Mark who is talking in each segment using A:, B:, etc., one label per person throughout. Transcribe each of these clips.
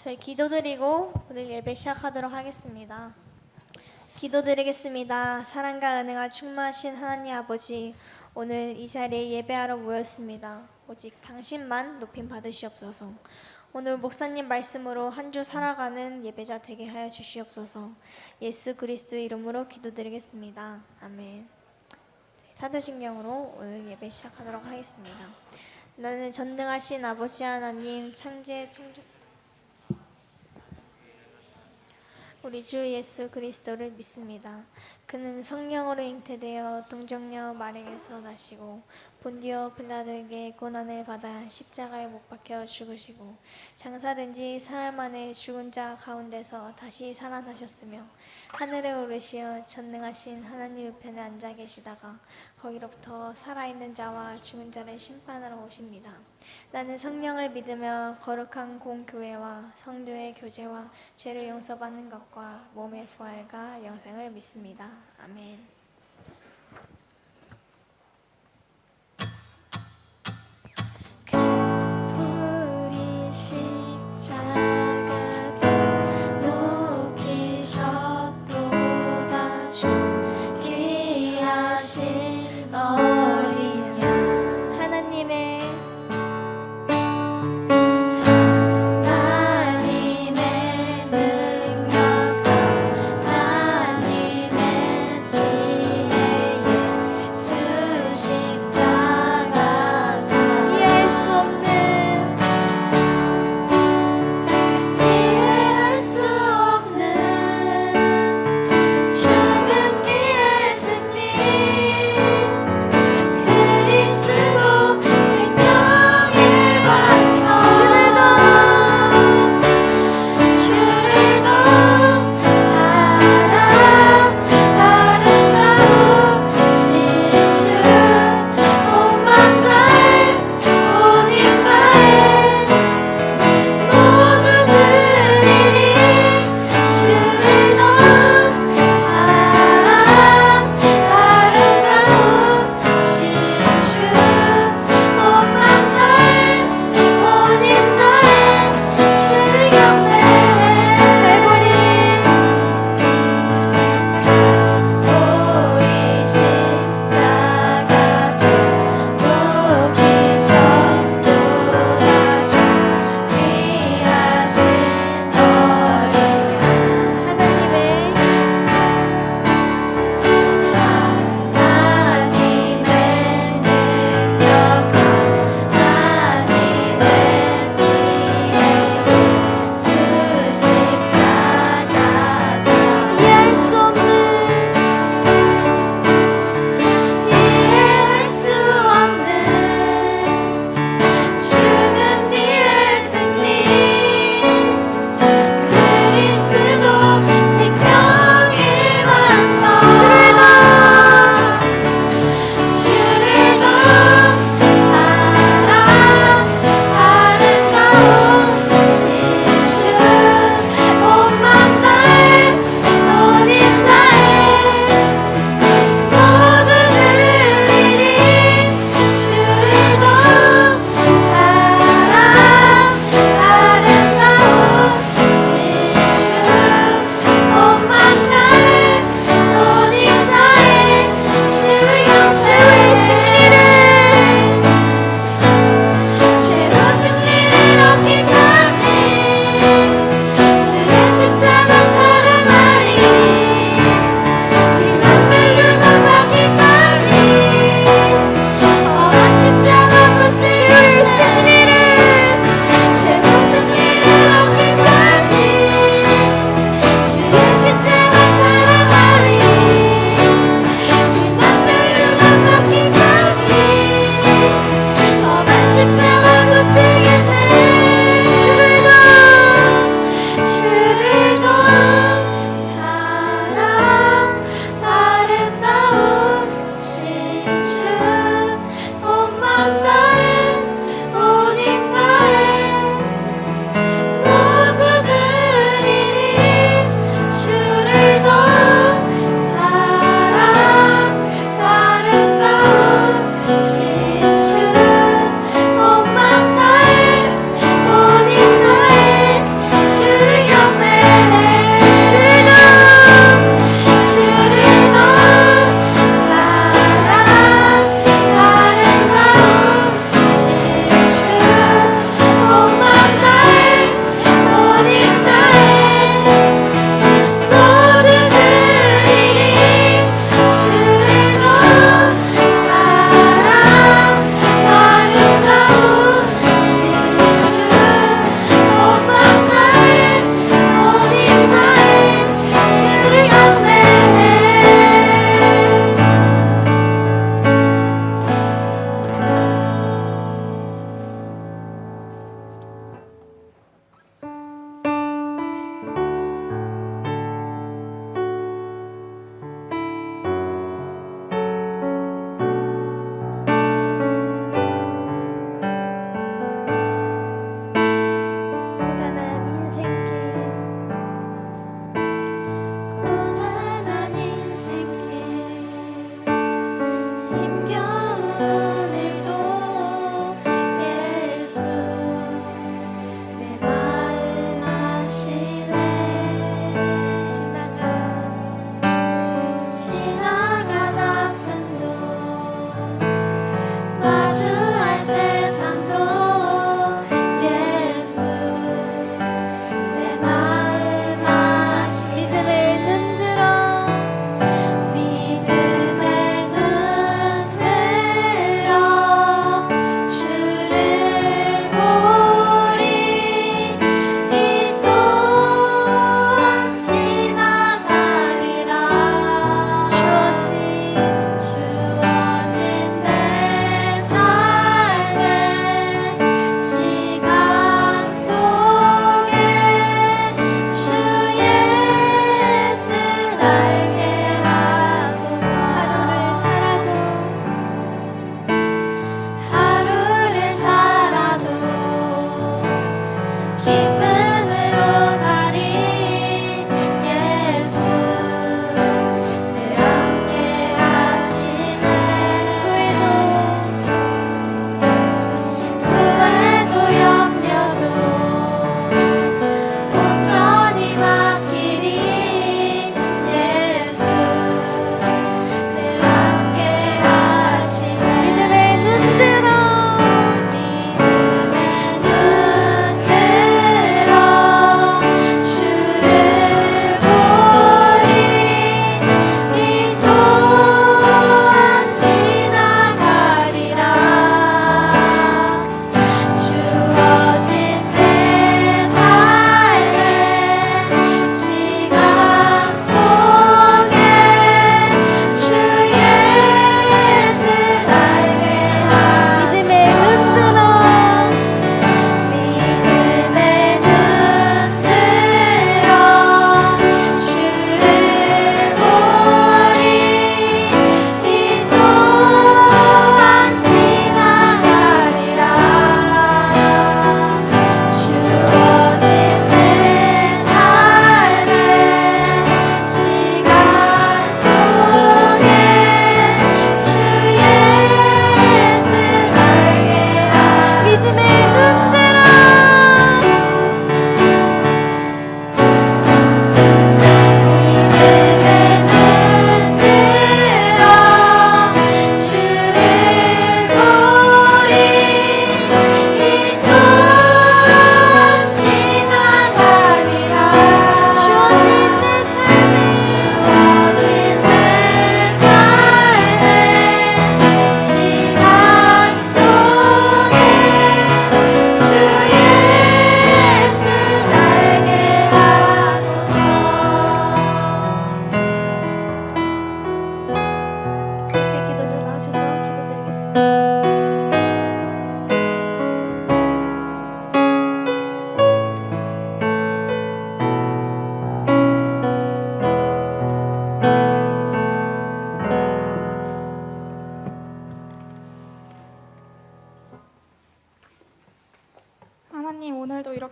A: 저희 기도드리고 오늘 예배 시작하도록 하겠습니다. 기도드리겠습니다. 사랑과 은혜가 충만하신 하나님 아버지, 오늘 이 자리에 예배하러 모였습니다. 오직 당신만 높임 받으시옵소서. 오늘 목사님 말씀으로 한 주 살아가는 예배자 되게 하여 주시옵소서. 예수 그리스도의 이름으로 기도드리겠습니다. 아멘. 사도신경으로 오늘 예배 시작하도록 하겠습니다. 너는 전능하신 아버지 하나님, 창조의 창조 우리 주 예수 그리스도를 믿습니다. 그는 성령으로 잉태되어 동정녀 마리아에서 나시고 본디오 빌라도에게 고난을 받아 십자가에 못 박혀 죽으시고 장사된 지 사흘 만에 죽은 자 가운데서 다시 살아나셨으며 하늘에 오르시어 전능하신 하나님 우편에 앉아 계시다가 거기로부터 살아있는 자와 죽은 자를 심판하러 오십니다. 나는 성령을 믿으며 거룩한 공교회와 성도의 교제와 죄를 용서받는 것과 몸의 부활과 영생을 믿습니다. 아멘. 그리 십자가 높이셨도다 존귀하신 어린 양 하나님의 능력 하나님의 지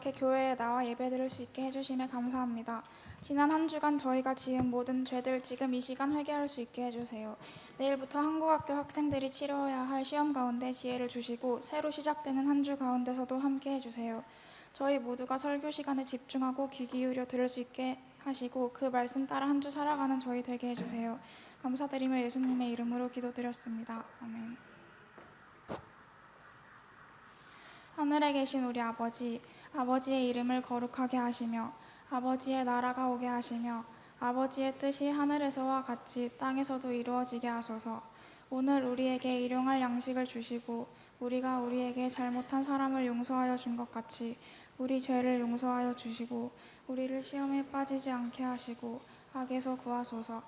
B: 이렇게 교회에 나와 예배드릴 수 있게 해주심에 감사합니다. 지난 한 주간 저희가 지은 모든 죄들 지금 이 시간 회개할 수 있게 해주세요. 내일부터 한국학교 학생들이 치러야 할 시험 가운데 지혜를 주시고 새로 시작되는 한 주 가운데서도 함께 해주세요. 저희 모두가 설교 시간에 집중하고 귀 기울여 들을 수 있게 하시고 그 말씀 따라 한 주 살아가는 저희 되게 해주세요. 감사드리며 예수님의 이름으로 기도드렸습니다. 아멘. 하늘에 계신 우리 아버지, 아버지의 이름을 거룩하게 하시며 아버지의 나라가 오게 하시며 아버지의 뜻이 하늘에서와 같이 땅에서도 이루어지게 하소서. 오늘 우리에게 일용할 양식을 주시고 우리가 우리에게 잘못한 사람을 용서하여 준 것 같이 우리 죄를 용서하여 주시고 우리를 시험에 빠지지 않게 하시고 악에서 구하소서.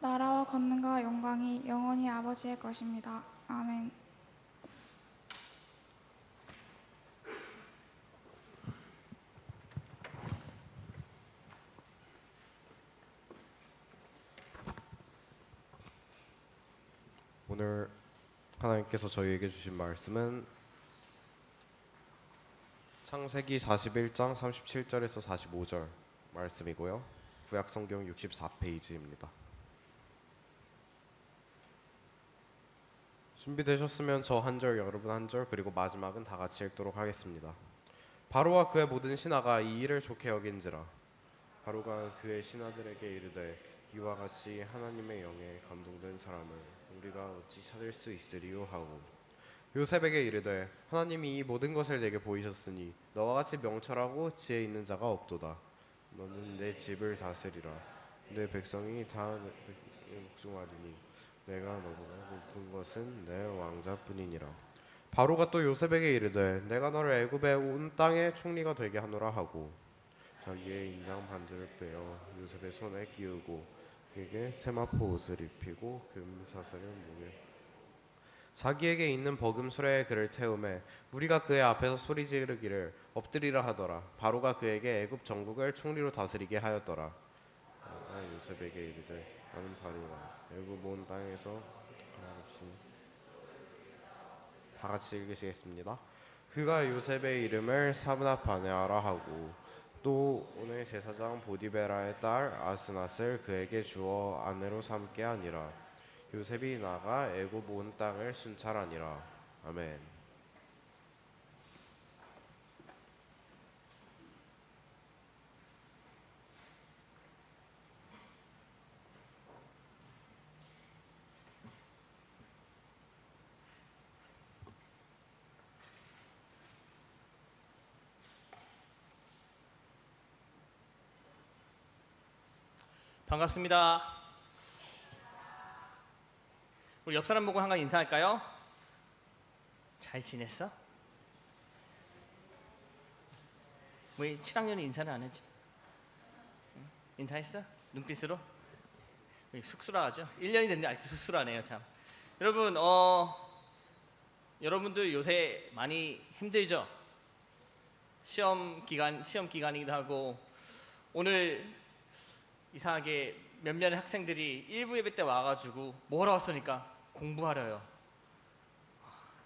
B: 나라와 권능과 영광이 영원히 아버지의 것입니다. 아멘.
C: 오늘 하나님께서 저희에게 주신 말씀은 창세기 41장 37절에서 45절 말씀이고요. 구약성경 64페이지입니다. 준비되셨으면 저 한 절, 여러분 한 절, 그리고 마지막은 다 같이 읽도록 하겠습니다. 바로와 그의 모든 신하가 이 일을 좋게 여긴지라. 바로가 그의 신하들에게 이르되 이와 같이 하나님의 영에 감동된 사람을 우리가 어찌 찾을 수 있으리요 하고 요셉에게 이르되 하나님이 이 모든 것을 내게 보이셨으니 너와 같이 명철하고 지혜 있는 자가 없도다. 너는 내 집을 다스리라. 내 백성이 다 복종하리니 내가 너보다 높은 것은 내 왕자뿐이니라. 바로가 또 요셉에게 이르되 내가 너를 애굽의 온 땅의 총리가 되게 하노라 하고 자기의 인장 반지를 빼어 요셉의 손에 끼우고 그에게 세마포 옷을 입히고 금 사슬을 목에 자기에게 있는 버금 수레에 그를 태우매 우리가 그의 앞에서 소리 지르기를 엎드리라 하더라. 바로가 그에게 애굽 전국을 총리로 다스리게 하였더라. 요셉에게 이르되 나는 바로라 애굽 온 땅에서 하나없이 다 같이 읽으시겠습니다. 그가 요셉의 이름을 사브나파네아라 하고 또 오늘 제사장 보디베라의 딸 아스낫을 그에게 주어 아내로 삼게 하니라. 요셉이 나가 애굽 온 땅을 순찰하니라. 아멘.
D: 반갑습니다. 우리 옆 사람 보고 한번 인사할까요? 잘 지냈어? 왜 7학년이 인사를 안 하지? 인사했어? 눈빛으로? 왜 쑥스러워하죠? 1년이 됐는데 아직도 쑥스러워하네요. 참. 여러분, 여러분들 요새 많이 힘들죠? 시험 기간이기도 하고 오늘 이상하게 몇몇 학생들이 1부 예배 때 와가지고 뭐하러 왔으니까 공부하려요.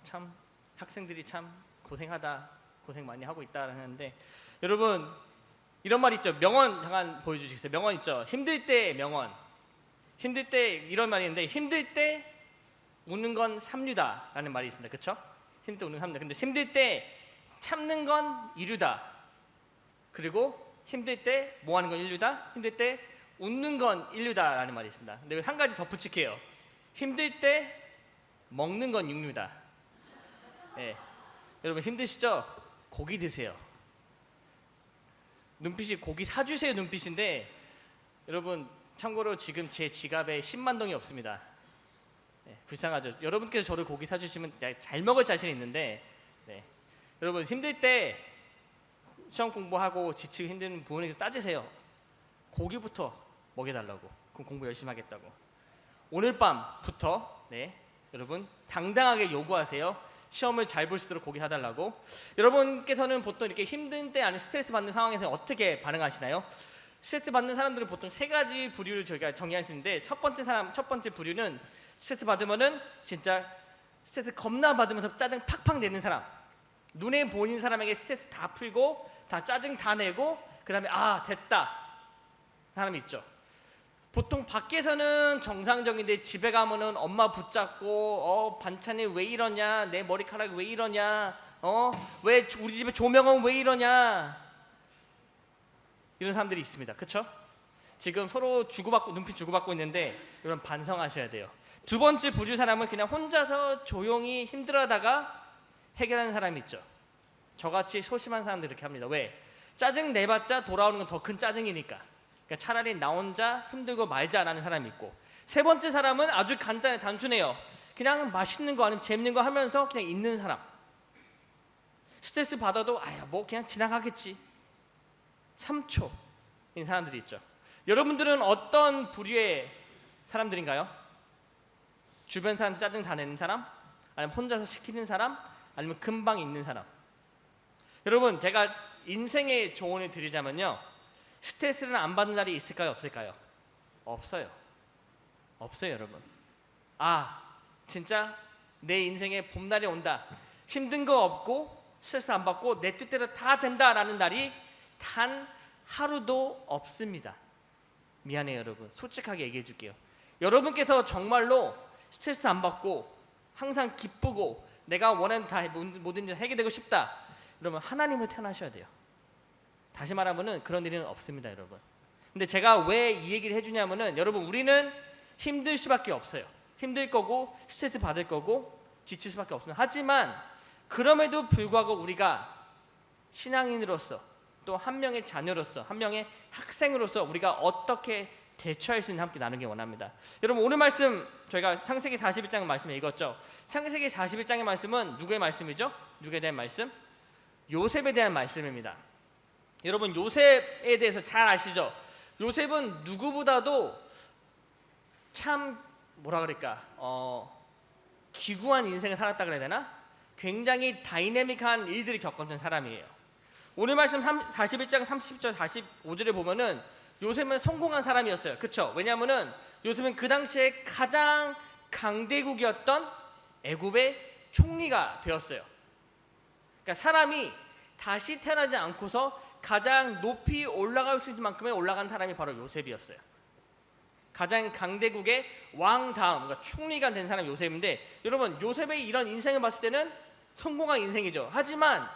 D: 참 학생들이 참 고생하다, 고생 많이 하고 있다 하는데 여러분 이런 말 있죠. 명언 잠깐 보여주시겠어요? 명언 있죠. 힘들 때 명언. 힘들 때 이런 말이 있는데 힘들 때 웃는 건 삼류다 라는 말이 있습니다. 그렇죠? 힘들 때 웃는 건 삼류다. 근데 힘들 때 참는 건 이류다. 그리고 힘들 때 뭐 하는 건 인류다. 힘들 때 웃는 건 인류다라는 말이 있습니다. 근데 한 가지 덧붙일게요. 힘들 때 먹는 건 육류다. 네. 여러분 힘드시죠? 고기 드세요. 눈빛이 고기 사주세요 눈빛인데 여러분 참고로 지금 제 지갑에 10만 동이 없습니다. 네, 불쌍하죠? 여러분께서 저를 고기 사주시면 잘 먹을 자신이 있는데 네. 여러분 힘들 때 시험 공부하고 지치고 힘든 부모님께 따지세요. 고기부터 먹여달라고. 그럼 공부 열심히 하겠다고. 오늘 밤부터 네, 여러분 당당하게 요구하세요. 시험을 잘 볼 수 있도록 고기 사달라고. 여러분께서는 보통 이렇게 힘든 때 아니면 스트레스 받는 상황에서 어떻게 반응하시나요? 스트레스 받는 사람들은 보통 세 가지 부류를 저희가 정의할 수 있는데 첫 번째 부류는 스트레스 받으면은 진짜 스트레스 겁나 받으면서 짜증 팍팍 내는 사람. 눈에 보이는 사람에게 스트레스 다 풀고 다 짜증 다 내고 그 다음에 아 됐다 사람이 있죠. 보통 밖에서는 정상적인데 집에 가면은 엄마 붙잡고 반찬이 왜 이러냐, 내 머리카락이 왜 이러냐, 왜 우리 집에 조명은 왜 이러냐, 이런 사람들이 있습니다. 그렇죠? 지금 서로 주고받고 눈빛 주고받고 있는데 여러분 반성하셔야 돼요. 두 번째 부주 사람은 그냥 혼자서 조용히 힘들어하다가 해결하는 사람이 있죠. 저같이 소심한 사람들 이렇게 합니다. 왜? 짜증 내봤자 돌아오는 건 더 큰 짜증이니까. 그러니까 차라리 나 혼자 힘들고 말자라는 사람이 있고, 세 번째 사람은 아주 간단해 단순해요. 그냥 맛있는 거 아니면 재밌는 거 하면서 그냥 있는 사람. 스트레스 받아도 아야 뭐 그냥 지나가겠지. 3초인 사람들이 있죠. 여러분들은 어떤 부류의 사람들인가요? 주변 사람 짜증 다 내는 사람? 아니면 혼자서 시키는 사람? 아니면 금방 있는 사람? 여러분 제가 인생의 조언을 드리자면요, 스트레스를 안 받는 날이 있을까요? 없을까요? 없어요. 없어요 여러분. 아 진짜 내 인생에 봄날이 온다, 힘든 거 없고 스트레스 안 받고 내 뜻대로 다 된다라는 날이 단 하루도 없습니다. 미안해요 여러분, 솔직하게 얘기해 줄게요. 여러분께서 정말로 스트레스 안 받고 항상 기쁘고 내가 원하는 다 모든 일 해결되고 싶다, 그러면 하나님으로 태어나셔야 돼요. 다시 말하면은 그런 일은 없습니다 여러분. 근데 제가 왜 이 얘기를 해주냐면은, 여러분 우리는 힘들 수밖에 없어요. 힘들 거고 스트레스 받을 거고 지칠 수밖에 없습니다. 하지만 그럼에도 불구하고 우리가 신앙인으로서 또 한 명의 자녀로서 한 명의 학생으로서 우리가 어떻게 대처할 수 있는지 함께 나누기 원합니다. 여러분 오늘 말씀 저희가 창세기 41장 말씀을 읽었죠. 창세기 41장의 말씀은 누구의 말씀이죠? 누구에 대한 말씀? 요셉에 대한 말씀입니다. 여러분 요셉에 대해서 잘 아시죠? 요셉은 누구보다도 참 뭐라 그럴까 기구한 인생을 살았다 그래야 되나? 굉장히 다이내믹한 일들을 겪었던 사람이에요. 오늘 말씀 41장 30절 45절에 보면은 요셉은 성공한 사람이었어요. 그렇죠? 왜냐하면은 요셉은 그 당시에 가장 강대국이었던 애굽의 총리가 되었어요. 그러니까 사람이 다시 태어나지 않고서 가장 높이 올라갈 수 있는 만큼의 올라간 사람이 바로 요셉이었어요. 가장 강대국의 왕 다음, 그러니까 총리가 된 사람이 요셉인데, 여러분 요셉의 이런 인생을 봤을 때는 성공한 인생이죠. 하지만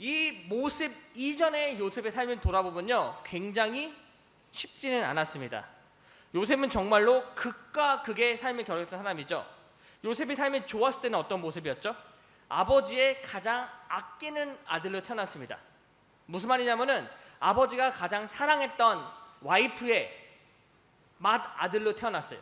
D: 이 모습 이전의 요셉의 삶을 돌아보면요, 굉장히 쉽지는 않았습니다. 요셉은 정말로 극과 극의 삶을 겪었던 사람이죠. 요셉의 삶이 좋았을 때는 어떤 모습이었죠? 아버지의 가장 아끼는 아들로 태어났습니다. 무슨 말이냐면은 아버지가 가장 사랑했던 와이프의 맏아들로 태어났어요.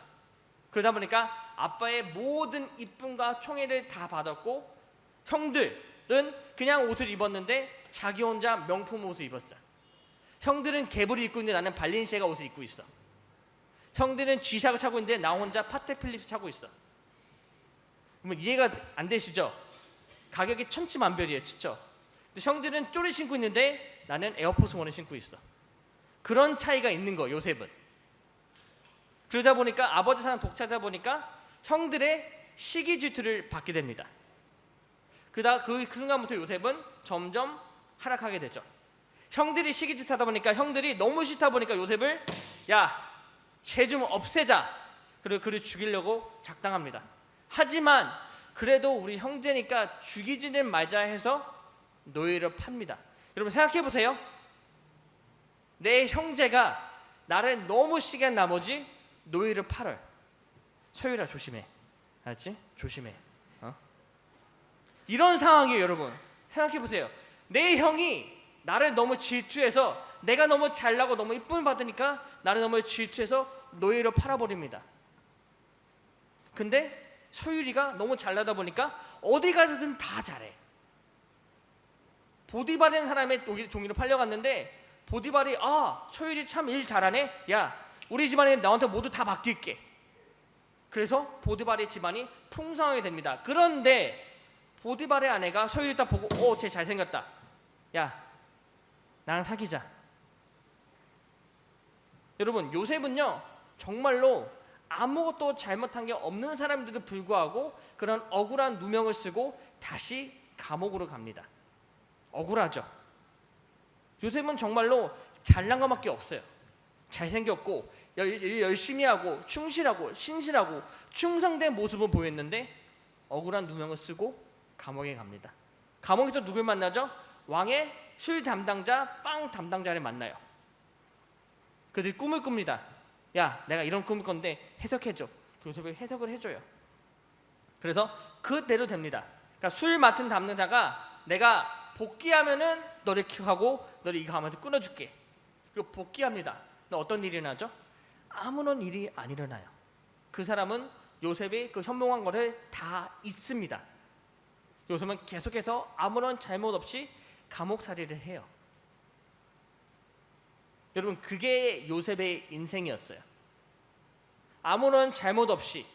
D: 그러다 보니까 아빠의 모든 이쁨과 총애를 다 받았고, 형들은 그냥 옷을 입었는데 자기 혼자 명품 옷을 입었어요. 형들은 개불이 입고 있는데 나는 발렌시아가 옷을 입고 있어. 형들은 G샥을 차고 있는데 나 혼자 파텍 필립스 차고 있어. 그러면 이해가 안 되시죠? 가격이 천치만별이에요, 진짜. 근데 형들은 쪼리 신고 있는데 나는 에어포스 원을 신고 있어. 그런 차이가 있는 거 요셉은. 그러다 보니까 아버지 사랑 독차다 보니까 형들의 시기 질투를 받게 됩니다. 그 순간부터 요셉은 점점 하락하게 되죠. 형들이 시기 질투하다 보니까, 형들이 너무 싫다 보니까 요셉을 야, 쟤 좀 없애자. 그리고 그를 죽이려고 작당합니다. 하지만 그래도 우리 형제니까 죽이지는 말자 해서 노예로 팝니다. 여러분 생각해 보세요. 내 형제가 나를 너무 시기한 나머지 노예로 팔아요. 소율아 조심해. 알았지? 조심해. 이런 상황이에요 여러분. 생각해 보세요. 내 형이 나를 너무 질투해서, 내가 너무 잘나고 너무 이쁨을 받으니까 나를 너무 질투해서 노예로 팔아버립니다. 근데 소율이가 너무 잘나다 보니까 어디 가서든 다 잘해. 보디발이라는 사람의 종이로 팔려갔는데, 보디발이 소율이 참 일 잘하네. 야, 우리 집안에 너한테 모두 다 맡길게. 그래서 보디발의 집안이 풍성하게 됩니다. 그런데 보디발의 아내가 소율이 딱 보고 쟤 잘생겼다. 야, 나랑 사귀자. 여러분 요셉은요 정말로 아무것도 잘못한 게 없는 사람들도 불구하고 그런 억울한 누명을 쓰고 다시 감옥으로 갑니다. 억울하죠. 요셉은 정말로 잘난 것밖에 없어요. 잘생겼고 열심히 하고 충실하고 신실하고 충성된 모습을 보였는데 억울한 누명을 쓰고 감옥에 갑니다. 감옥에서 누굴 만나죠? 왕의 술 담당자, 빵 담당자를 만나요. 그들이 꿈을 꿉니다. 야, 내가 이런 꿈을 꿨는데 해석해줘. 요셉이 해석을 해줘요. 그래서 그대로 됩니다. 그러니까 술 맡은 담당자가 내가 복귀하면은 너를 킥하고 너를 이 가만히 끊어줄게. 그 복귀합니다. 근데 어떤 일이 일어나죠? 아무런 일이 안 일어나요. 그 사람은 요셉이 그 현몽한 거를 다 잊습니다. 요셉은 계속해서 아무런 잘못 없이 감옥살이를 해요. 여러분, 그게 요셉의 인생이었어요. 아무런 잘못 없이,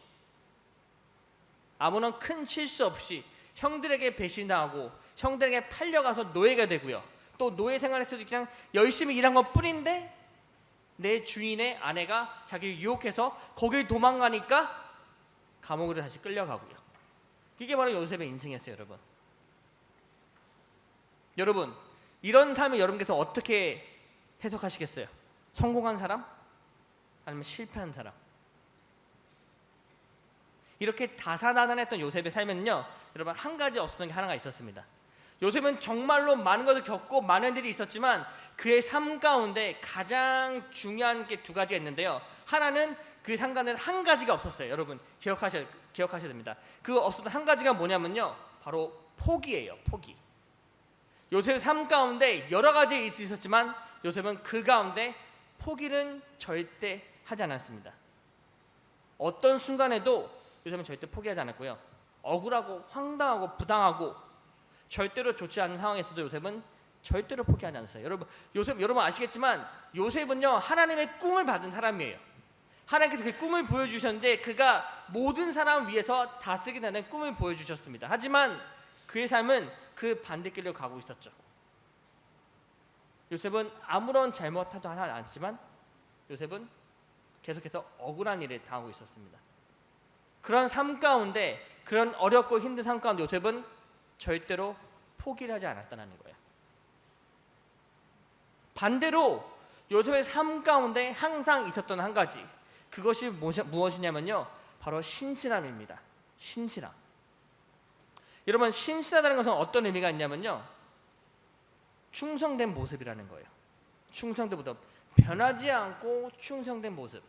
D: 아무런 큰 실수 없이 형들에게 배신당하고 형들에게 팔려가서 노예가 되고요. 또 노예 생활에서도 그냥 열심히 일한 것 뿐인데 내 주인의 아내가 자기를 유혹해서 거길 도망가니까 감옥으로 다시 끌려가고요. 이게 바로 요셉의 인생이었어요, 여러분. 여러분, 이런 삶을 여러분께서 어떻게 해석하시겠어요? 성공한 사람? 아니면 실패한 사람? 이렇게 다사다난했던 요셉의 삶에는요, 여러분, 한 가지 없었던 게 하나가 있었습니다. 요셉은 정말로 많은 것을 겪고 많은 일이 있었지만 그의 삶 가운데 가장 중요한 게 두 가지가 있는데요. 하나는 그 삶 가운데 한 가지가 없었어요. 여러분, 기억하셔야 됩니다. 그 없었던 한 가지가 뭐냐면요, 바로 포기예요. 포기. 요셉의 삶 가운데 여러 가지 일이 있었지만 요셉은 그 가운데 포기는 절대 하지 않았습니다. 어떤 순간에도 요셉은 절대 포기하지 않았고요. 억울하고 황당하고 부당하고 절대로 좋지 않은 상황에서도 요셉은 절대로 포기하지 않았어요. 여러분 아시겠지만 요셉은요, 하나님의 꿈을 받은 사람이에요. 하나님께서 그 꿈을 보여주셨는데 그가 모든 사람 위해서 다스리게 되는 꿈을 보여주셨습니다. 하지만 그의 삶은 그 반대길로 가고 있었죠. 요셉은 아무런 잘못도 하지 않았지만 요셉은 계속해서 억울한 일을 당하고 있었습니다. 그런 삶 가운데, 그런 어렵고 힘든 삶 가운데 요셉은 절대로 포기를 하지 않았다는 거예요. 반대로 요셉의 삶 가운데 항상 있었던 한 가지, 그것이 무엇이냐면요, 바로 신실함입니다. 신실함. 여러분, 신실하다는 것은 어떤 의미가 있냐면요, 충성된 모습이라는 거예요. 충성된 모습, 변하지 않고 충성된 모습,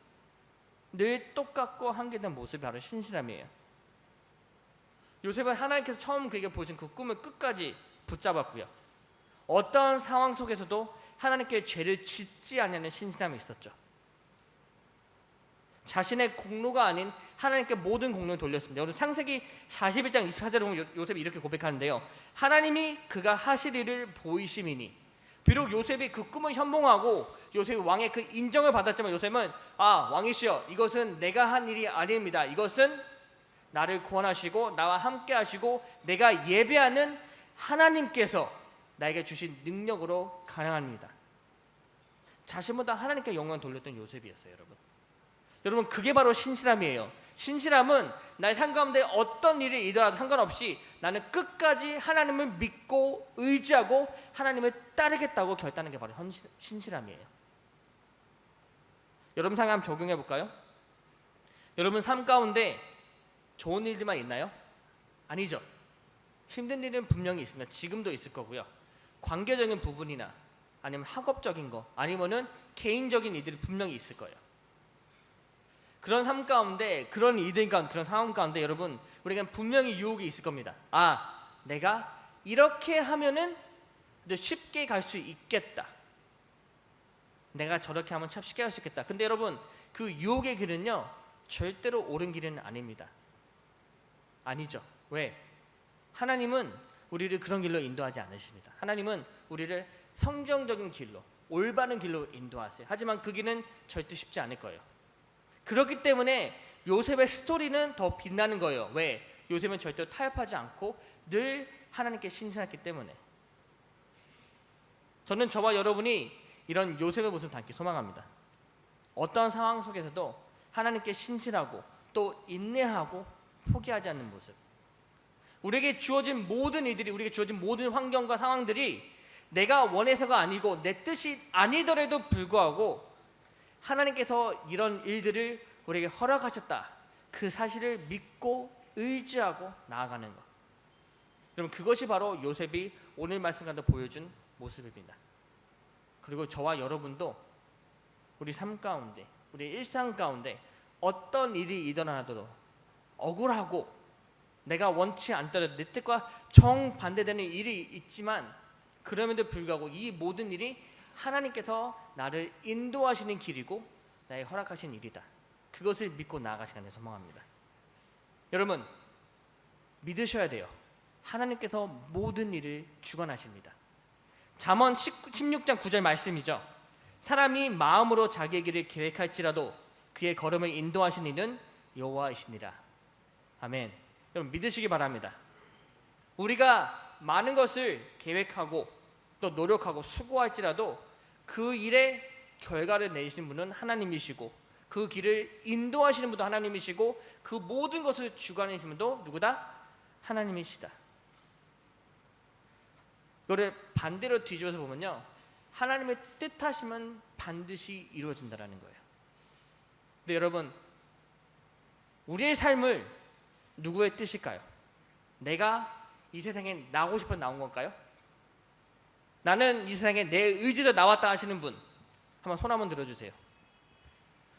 D: 늘 똑같고 한계된 모습이 바로 신실함이에요. 요셉은 하나님께서 처음 그에게 보여준 그 꿈을 끝까지 붙잡았고요. 어떠한 상황 속에서도 하나님께 죄를 짓지 않는 신실함이 있었죠. 자신의 공로가 아닌 하나님께 모든 공로를 돌렸습니다. 여러분, 창세기 41장 24절에 보면 요셉이 이렇게 고백하는데요, 하나님이 그가 하실 일을 보이심이니. 비록 요셉이 그 꿈을 현몽하고 요셉이 왕의 그 인정을 받았지만 요셉은 왕이시여, 이것은 내가 한 일이 아닙니다. 이것은 나를 구원하시고 나와 함께 하시고 내가 예배하는 하나님께서 나에게 주신 능력으로 가능합니다. 자신보다 하나님께 영광을 돌렸던 요셉이었어요. 여러분, 그게 바로 신실함이에요. 신실함은 나의 삶 가운데 어떤 일이 있더라도 상관없이 나는 끝까지 하나님을 믿고 의지하고 하나님을 따르겠다고 결단하는 게 바로 신실함이에요. 여러분 삶 한번 적용해 볼까요? 여러분 삶 가운데 좋은 일들만 있나요? 아니죠. 힘든 일은 분명히 있습니다. 지금도 있을 거고요. 관계적인 부분이나 아니면 학업적인 거, 아니면은 개인적인 일들이 분명히 있을 거예요. 그런 삶 가운데, 그런 일들 가운데, 그런 상황 가운데 여러분, 우리가 분명히 유혹이 있을 겁니다. 내가 이렇게 하면은 쉽게 갈 수 있겠다. 내가 저렇게 하면 참 쉽게 갈 수 있겠다. 근데 여러분, 그 유혹의 길은요, 절대로 옳은 길은 아닙니다. 아니죠. 왜? 하나님은 우리를 그런 길로 인도하지 않으십니다. 하나님은 우리를 성경적인 길로, 올바른 길로 인도하세요. 하지만 그 길은 절대 쉽지 않을 거예요. 그렇기 때문에 요셉의 스토리는 더 빛나는 거예요. 왜? 요셉은 절대 타협하지 않고 늘 하나님께 신실했기 때문에. 저는 저와 여러분이 이런 요셉의 모습을 닮기 소망합니다. 어떤 상황 속에서도 하나님께 신실하고 또 인내하고 포기하지 않는 모습. 우리에게 주어진 모든 일들이, 우리에게 주어진 모든 환경과 상황들이 내가 원해서가 아니고 내 뜻이 아니더라도 불구하고 하나님께서 이런 일들을 우리에게 허락하셨다. 그 사실을 믿고 의지하고 나아가는 것. 여러분, 그것이 바로 요셉이 오늘 말씀 가운데 보여준 모습입니다. 그리고 저와 여러분도 우리 삶 가운데, 우리 일상 가운데 어떤 일이 일어나도 억울하고 내가 원치 않더라도 내 뜻과 정반대되는 일이 있지만 그럼에도 불구하고 이 모든 일이 하나님께서 나를 인도하시는 길이고 나의 허락하신 일이다. 그것을 믿고 나아가시기를 소망합니다. 여러분, 믿으셔야 돼요. 하나님께서 모든 일을 주관하십니다. 잠언 16장 9절 말씀이죠. 사람이 마음으로 자기의 길을 계획할지라도 그의 걸음을 인도하신 이는 여호와이시니라. 아멘. 여러분, 믿으시기 바랍니다. 우리가 많은 것을 계획하고 또 노력하고 수고할지라도 그 일의 결과를 내시는 분은 하나님이시고 그 길을 인도하시는 분도 하나님이시고 그 모든 것을 주관하시는 분도 누구다? 하나님이시다. 이거를 반대로 뒤집어서 보면요, 하나님의 뜻하시면 반드시 이루어진다라는 거예요. 근데 여러분, 우리의 삶을 누구의 뜻일까요? 내가 이 세상에 나오고 싶어 나온 걸까요? 나는 이 세상에 내 의지로 나왔다 하시는 분 한번 손 한번 들어주세요.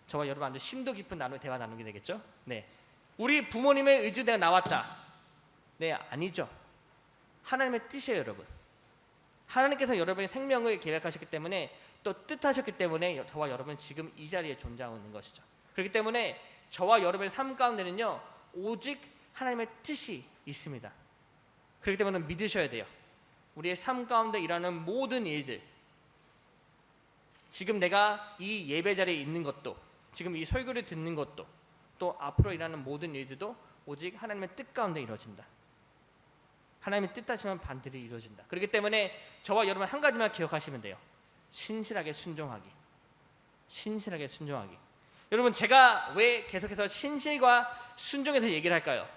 D: 저와 여러분 아주 심도 깊은 대화 나누게 되겠죠? 네. 우리 부모님의 의지로 내가 나왔다. 네, 아니죠. 하나님의 뜻이에요, 여러분. 하나님께서 여러분의 생명을 계획하셨기 때문에 또 뜻하셨기 때문에 저와 여러분은 지금 이 자리에 존재하고 있는 것이죠. 그렇기 때문에 저와 여러분의 삶 가운데는요, 오직 하나님의 뜻이 있습니다. 그렇기 때문에 믿으셔야 돼요. 우리의 삶 가운데 일하는 모든 일들, 지금 내가 이 예배 자리에 있는 것도, 지금 이 설교를 듣는 것도, 또 앞으로 일하는 모든 일들도 오직 하나님의 뜻 가운데 이루어진다. 하나님의 뜻하시면 반드시 이루어진다. 그렇기 때문에 저와 여러분 한 가지만 기억하시면 돼요. 신실하게 순종하기. 신실하게 순종하기. 여러분, 제가 왜 계속해서 신실과 순종에 대해서 얘기를 할까요?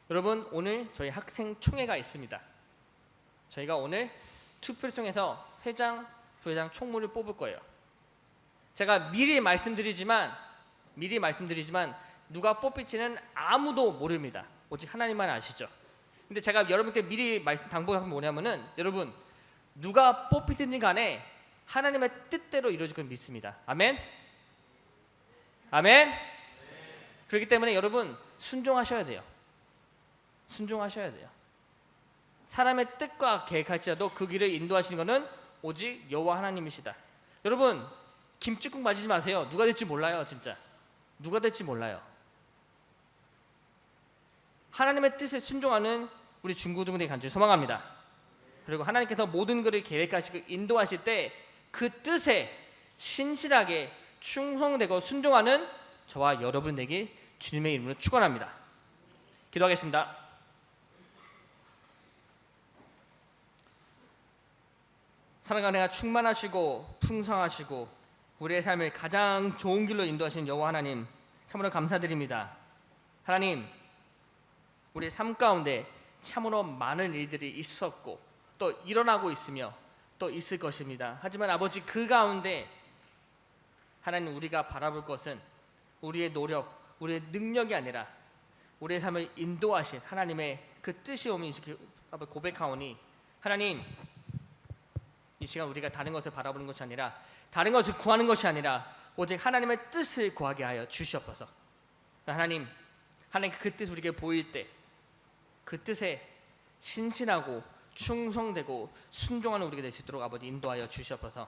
D: 여러분, 오늘 저희 학생 총회가 있습니다. 저희가 오늘 투표를 통해서 회장, 부회장, 총무를 뽑을 거예요. 제가 미리 말씀드리지만 누가 뽑힐지는 아무도 모릅니다. 오직 하나님만 아시죠. 근데 제가 여러분께 미리 당부하는 게 뭐냐면은, 여러분, 누가 뽑히든지 간에 하나님의 뜻대로 이루어질 걸 믿습니다. 아멘? 아멘? 그렇기 때문에 여러분, 순종하셔야 돼요. 순종하셔야 돼요. 사람의 뜻과 계획할지라도 그 길을 인도하시는 것은 오직 여호와 하나님이시다. 여러분, 김치국 맞으지 마세요. 누가 될지 몰라요. 진짜 누가 될지 몰라요. 하나님의 뜻에 순종하는 우리 중고등들이 간절히 소망합니다. 그리고 하나님께서 모든 것을 계획하시고 인도하실 때 그 뜻에 신실하게 충성되고 순종하는 저와 여러분 되길 주님의 이름으로 축원합니다. 기도하겠습니다. 사랑하는 하나님, 충만하시고 풍성하시고 우리의 삶을 가장 좋은 길로 인도하시는 여호와 하나님, 참으로 감사드립니다. 하나님, 우리의 삶 가운데 참으로 많은 일들이 있었고 또 일어나고 있으며 또 있을 것입니다. 하지만 아버지, 그 가운데 하나님, 우리가 바라볼 것은 우리의 노력, 우리의 능력이 아니라 우리의 삶을 인도하신 하나님의 그 뜻이 오면 고백하오니, 하나님, 이 시간 우리가 다른 것을 바라보는 것이 아니라, 다른 것을 구하는 것이 아니라 오직 하나님의 뜻을 구하게 하여 주시옵소서. 하나님 그 뜻 우리에게 보일 때 그 뜻에 신실하고 충성되고 순종하는 우리가 될 수 있도록 아버지 인도하여 주시옵소서.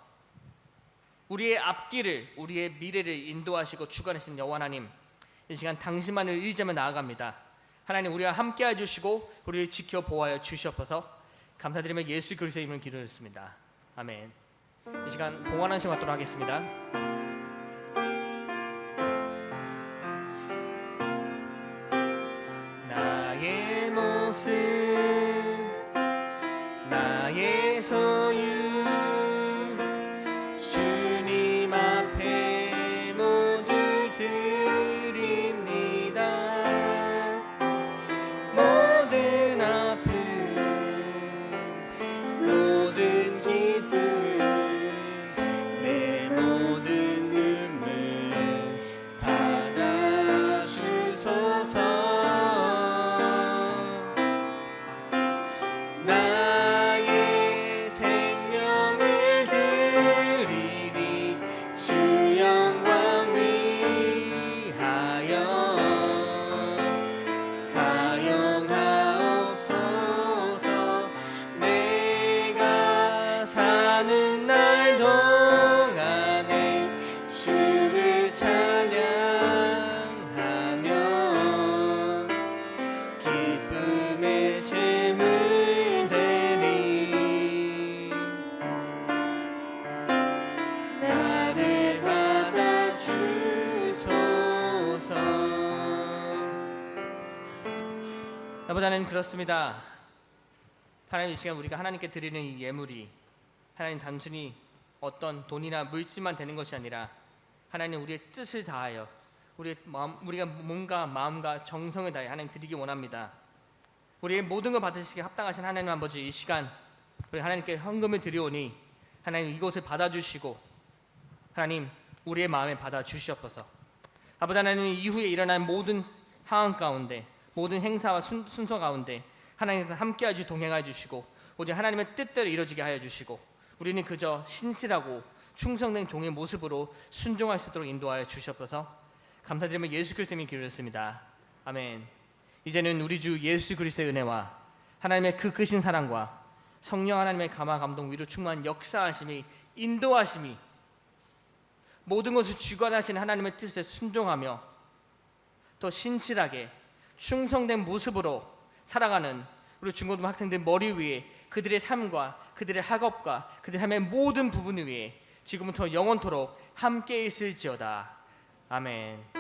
D: 우리의 앞길을, 우리의 미래를 인도하시고 주관하시는 여호와 하나님, 이 시간 당신만을 의지하며 나아갑니다. 하나님, 우리와 함께해 주시고 우리를 지켜 보호하여 주시옵소서. 감사드리며 예수 그리스도의 이름으로 기도했습니다. 아멘. 이 시간 봉헌하는 시간 갖도록 하겠습니다. 나의 모습, 나의 소유, 주님 앞에 모두 드립니다. 모든 아픔 사는 날 동안에 주를 찬양하며 기쁨의 제물 되리 나를 받아주소서. 아버지 하나님, 그렇습니다. 하나님, 이 시간 우리가 하나님께 드리는 이 예물이 하나님 단순히 어떤 돈이나 물질만 되는 것이 아니라 하나님 우리의 뜻을 다하여 우리가 몸과 마음과 정성을 다해 하나님 드리기 원합니다. 우리의 모든 걸 받으시기에 합당하신 하나님 아버지, 이 시간 우리 하나님께 헌금을 드리오니 하나님 이것을 받아주시고 하나님 우리의 마음에 받아주시옵소서. 아버지 하나님, 이후에 일어난 모든 상황 가운데 모든 행사와 순서 가운데 하나님 함께하여 주시고 동행하여 주시고 오직 하나님의 뜻대로 이루어지게 하여 주시고 우리는 그저 신실하고 충성된 종의 모습으로 순종할 수 있도록 인도하여 주시옵소서. 감사드리며 예수 그리스도의 기도했습니다. 아멘. 이제는 우리 주 예수 그리스도의 은혜와 하나님의 그 크신 사랑과 성령 하나님의 감화 감동 위로 충만한 역사하심이 인도하심이 모든 것을 주관하시는 하나님의 뜻에 순종하며 더 신실하게 충성된 모습으로 살아가는 우리 중고등 학생들 머리 위에 그들의 삶과 그들의 학업과 그들의 삶의 모든 부분 위에 지금부터 영원토록 함께 있을지어다. 아멘.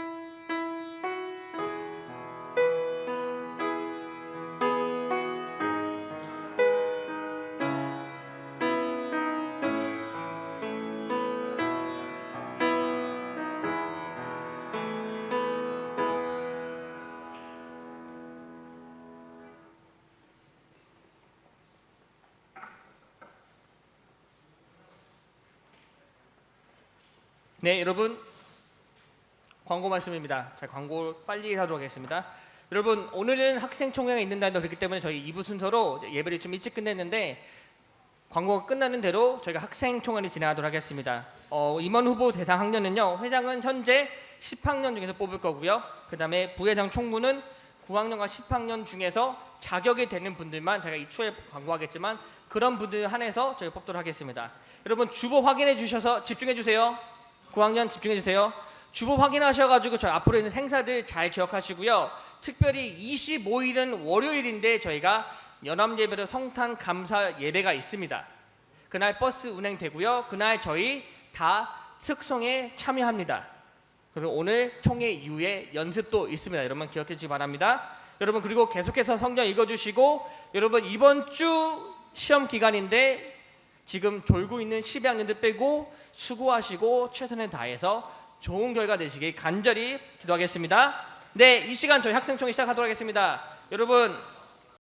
D: 네, 여러분 광고 말씀입니다. 자, 광고 빨리 하도록 하겠습니다. 여러분, 오늘은 학생 총회가 있는 날도 그렇기 때문에 저희 2부 순서로 예배를 좀 일찍 끝냈는데 광고가 끝나는 대로 저희가 학생 총회를 진행하도록 하겠습니다. 임원 후보 대상 학년은요, 회장은 현재 10학년 중에서 뽑을 거고요. 그 다음에 부회장 총무는 9학년과 10학년 중에서 자격이 되는 분들만, 제가 이추에 광고하겠지만 그런 분들 한해서 저희가 뽑도록 하겠습니다. 여러분, 주보 확인해 주셔서 집중해 주세요. 9학년 집중해 주세요. 주보 확인하셔가지고 저희 앞으로 있는 행사들 잘 기억하시고요. 특별히 25일은 월요일인데 저희가 연합예배로 성탄 감사 예배가 있습니다. 그날 버스 운행되고요. 그날 저희 다 특송에 참여합니다. 그리고 오늘 총회 이후에 연습도 있습니다. 여러분 기억해 주시기 바랍니다. 여러분, 그리고 계속해서 성경 읽어주시고, 여러분 이번 주 시험 기간인데 지금 졸고 있는 12학년들 빼고 수고하시고 최선을 다해서 좋은 결과 되시길 간절히 기도하겠습니다. 네, 이 시간 저희 학생총회 시작하도록 하겠습니다. 여러분,